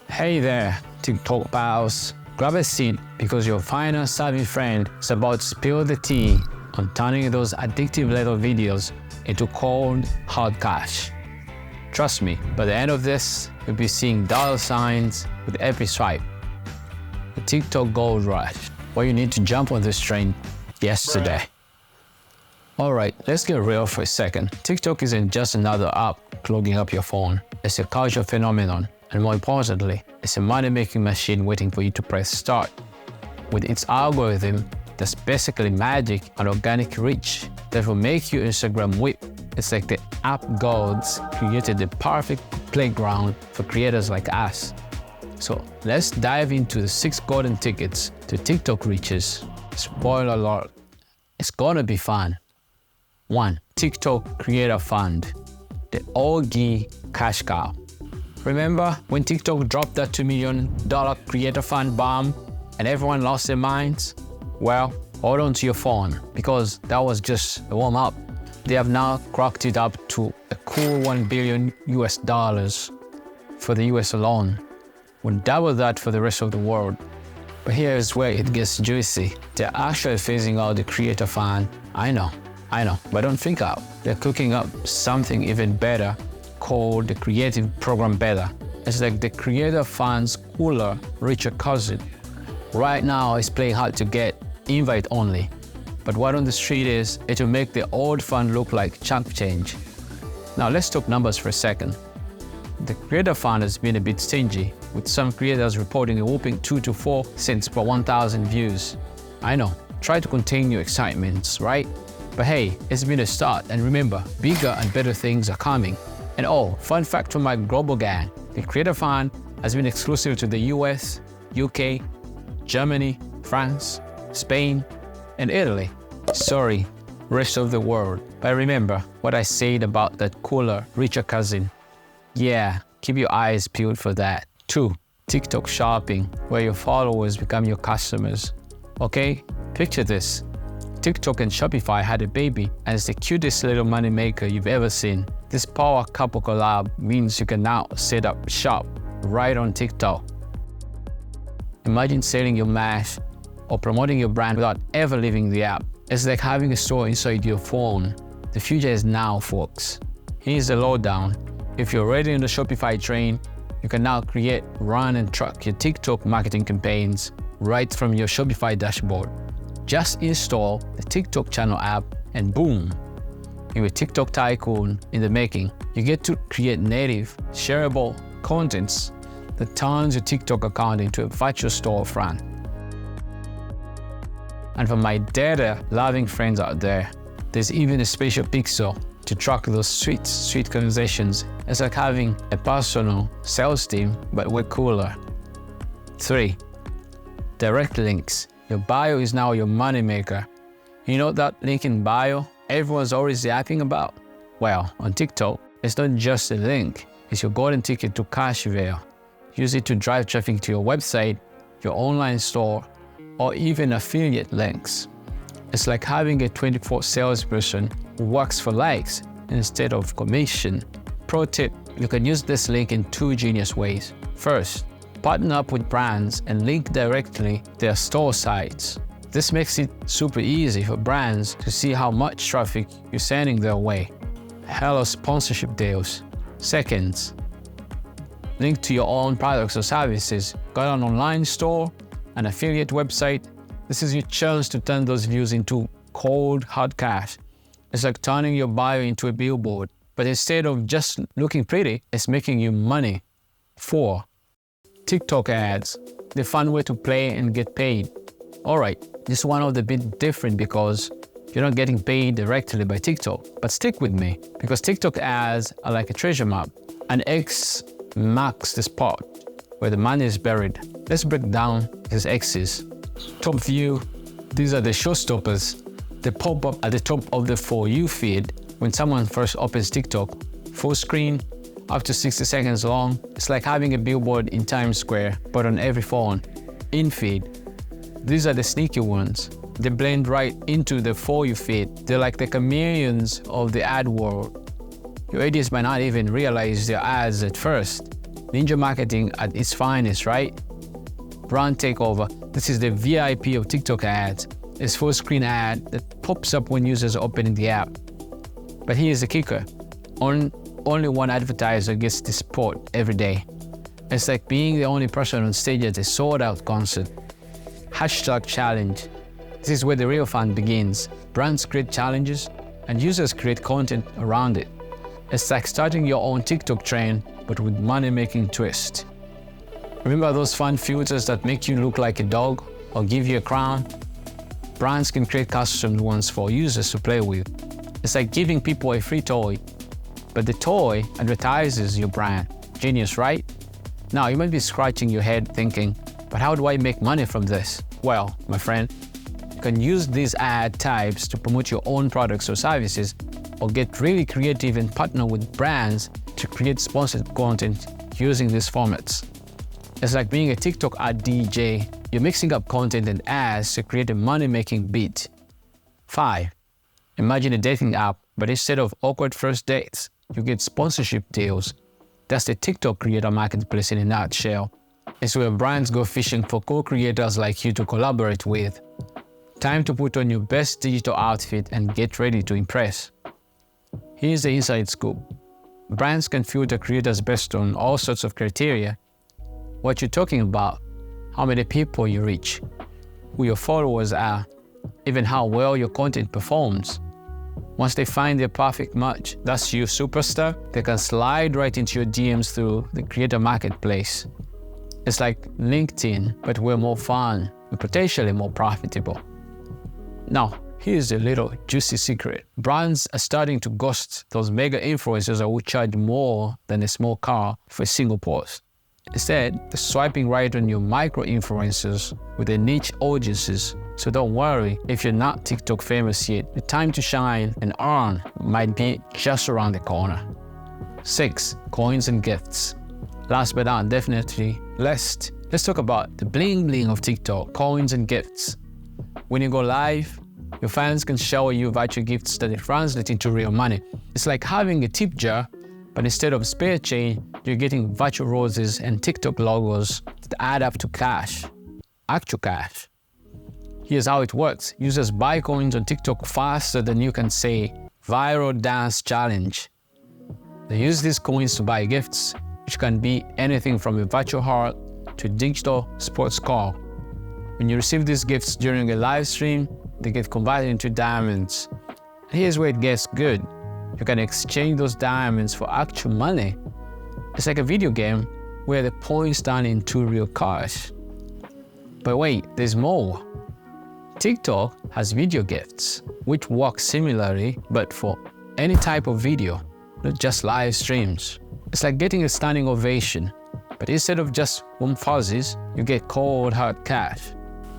Hey there, Tik Tok pals. Grab a seat because your final savvy friend is about to spill the tea on turning those addictive little videos into cold, hard cash. Trust me, by the end of this, you'll be seeing dollar signs with every swipe. The TikTok gold rush. Well, you need to jump on this train yesterday. Alright, let's get real for a second. TikTok isn't just another app clogging up your phone. It's a cultural phenomenon, and more importantly, it's a money-making machine waiting for you to press start. With its algorithm, that's basically magic and organic reach that will make your Instagram whip. It's like the app gods created the perfect playground for creators like us. So let's dive into the 6 golden tickets to TikTok riches. Spoiler alert, it's gonna be fun. 1. TikTok Creator Fund, the OG cash cow. Remember when TikTok dropped that $2 million Creator Fund bomb and everyone lost their minds? Well, hold on to your phone because that was just a warm-up. They have now cracked it up to a cool $1 billion for the US alone. We'll double that for the rest of the world. But here's where it gets juicy. They're actually phasing out the Creator Fund. I know, but don't freak out. They're cooking up something even better called the Creative Program Beta. It's like the Creator Fund's cooler, richer cousin. Right now, it's playing hard to get, invite only. But word on the street is, it will make the old fund look like chunk change. Now let's talk numbers for a second. The Creator Fund has been a bit stingy, with some creators reporting a whopping 2 to 4 cents per 1,000 views. I know, try to contain your excitements, right? But hey, it's been a start, and remember, bigger and better things are coming. And oh, fun fact from my global gang, the Creator Fund has been exclusive to the US, UK, Germany, France, Spain, and Italy. Sorry, rest of the world. But remember what I said about that cooler, richer cousin. Yeah, keep your eyes peeled for that. 2. TikTok Shopping, where your followers become your customers. Okay, picture this. TikTok and Shopify had a baby, and it's the cutest little money maker you've ever seen. This power couple collab means you can now set up shop right on TikTok. Imagine selling your mash or promoting your brand without ever leaving the app. It's like having a store inside your phone. The future is now, folks. Here's the lowdown. If you're already in the Shopify train, you can now create, run, and track your TikTok marketing campaigns right from your Shopify dashboard. Just install the TikTok channel app and boom, you're a TikTok tycoon in the making. You get to create native, shareable contents that turns your TikTok account into a virtual storefront. And for my data-loving friends out there, there's even a special pixel to track those sweet conversations. It's like having a personal sales team, but way cooler. 3. Direct links. Your bio is now your moneymaker. You know that link in bio everyone's always yapping about? Well, on TikTok, it's not just a link, it's your golden ticket to cash there. Use it to drive traffic to your website, your online store, or even affiliate links. It's like having a 24 salesperson who works for likes instead of commission. Pro tip, you can use this link in 2 genius ways. First, partner up with brands and link directly their store sites. This makes it super easy for brands to see how much traffic you're sending their way. Hello sponsorship deals. Second, link to your own products or services. Got an online store, an affiliate website? This is your chance to turn those views into cold, hard cash. It's like turning your bio into a billboard, but instead of just looking pretty, it's making you money. 4. TikTok Ads, the fun way to play and get paid. Alright, this one of the bit different because you're not getting paid directly by TikTok, but stick with me because TikTok Ads are like a treasure map. An X marks the spot where the money is buried. Let's break down these X's. Top view, these are the showstoppers. They pop up at the top of the For You feed when someone first opens TikTok. Full screen, up to 60 seconds long. It's like having a billboard in Times Square, but on every phone. In feed, these are the sneaky ones. They blend right into the For You feed. They're like the chameleons of the ad world. Your audience might not even realize they're ads at first. Ninja marketing at its finest, right? Brand takeover. This is the VIP of TikTok ads. It's full screen ad that pops up when users are opening the app. But here's the kicker. Only one advertiser gets this spot every day. It's like being the only person on stage at a sold-out concert. #challenge. This is where the real fun begins. Brands create challenges and users create content around it. It's like starting your own TikTok trend, but with money-making twist. Remember those fun filters that make you look like a dog or give you a crown? Brands can create custom ones for users to play with. It's like giving people a free toy, but the toy advertises your brand. Genius, right? Now, you might be scratching your head thinking, but how do I make money from this? Well, my friend, you can use these ad types to promote your own products or services, or get really creative and partner with brands to create sponsored content using these formats. It's like being a TikTok ad DJ. You're mixing up content and ads to create a money-making beat. 5. Imagine a dating app, but instead of awkward first dates, you get sponsorship deals. That's the TikTok creator marketplace in a nutshell. It's where brands go fishing for co-creators like you to collaborate with. Time to put on your best digital outfit and get ready to impress. Here's the inside scoop. Brands can filter creators based on all sorts of criteria. What you're talking about, how many people you reach, who your followers are, even how well your content performs. Once they find their perfect match, that's you, superstar, they can slide right into your DMs through the creator marketplace. It's like LinkedIn, but we're more fun and potentially more profitable. Now, here's a little juicy secret. Brands are starting to ghost those mega influencers who charge more than a small car for a single post. Instead, they're swiping right on your micro-influencers with their niche audiences. So don't worry if you're not TikTok famous yet. The time to shine and earn might be just around the corner. 6. Coins and gifts. Last but not definitely least, let's talk about the bling bling of TikTok, coins and gifts. When you go live, your fans can shower you virtual gifts that translate into real money. It's like having a tip jar, but instead of spare change, you're getting virtual roses and TikTok logos that add up to cash, actual cash. Here's how it works. Users buy coins on TikTok faster than you can say viral dance challenge. They use these coins to buy gifts, which can be anything from a virtual heart to a digital sports car. When you receive these gifts during a live stream, they get converted into diamonds. And here's where it gets good. You can exchange those diamonds for actual money. It's like a video game where the points turn into real cash. But wait, there's more. TikTok has video gifts, which work similarly, but for any type of video, not just live streams. It's like getting a standing ovation, but instead of just warm fuzzies, you get cold hard cash.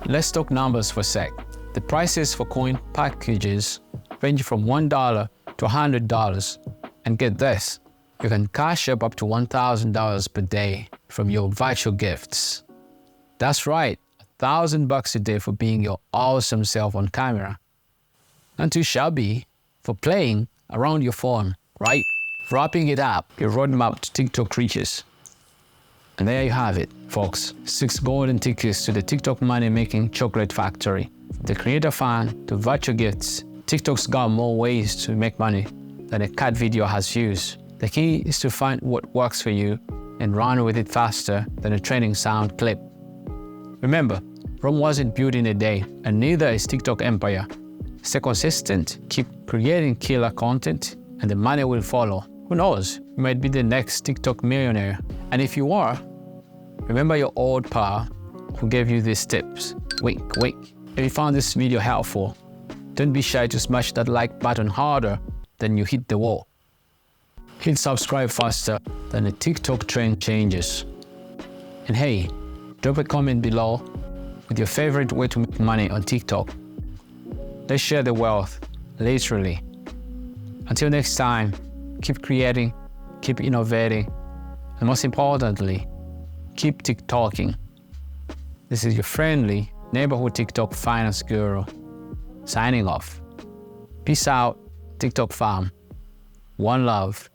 Let's talk numbers for a sec. The prices for coin packages range from $1 to $100. And get this, you can cash up to $1,000 per day from your virtual gifts. That's right, $1,000 a day for being your awesome self on camera. Not too shabby for playing around your phone, right? Wrapping it up, your roadmap to TikTok reaches. And there you have it, folks. 6 golden tickets to the TikTok money-making chocolate factory. The Creator Fund to virtual gifts. TikTok's got more ways to make money than a cat video has views. The key is to find what works for you and run with it faster than a training sound clip. Remember, Rome wasn't built in a day, and neither is TikTok empire. Stay consistent, keep creating killer content, and the money will follow. Who knows, you might be the next TikTok millionaire. And if you are, remember your old pal who gave you these tips. Wink, wink. If you found this video helpful, don't be shy to smash that like button harder than you hit the wall. Hit subscribe faster than the TikTok trend changes. And hey, drop a comment below with your favorite way to make money on TikTok. Let's share the wealth, literally. Until next time, keep creating, keep innovating, and most importantly, keep TikToking. This is your friendly neighborhood TikTok finance guru, signing off. Peace out, TikTok fam. One love.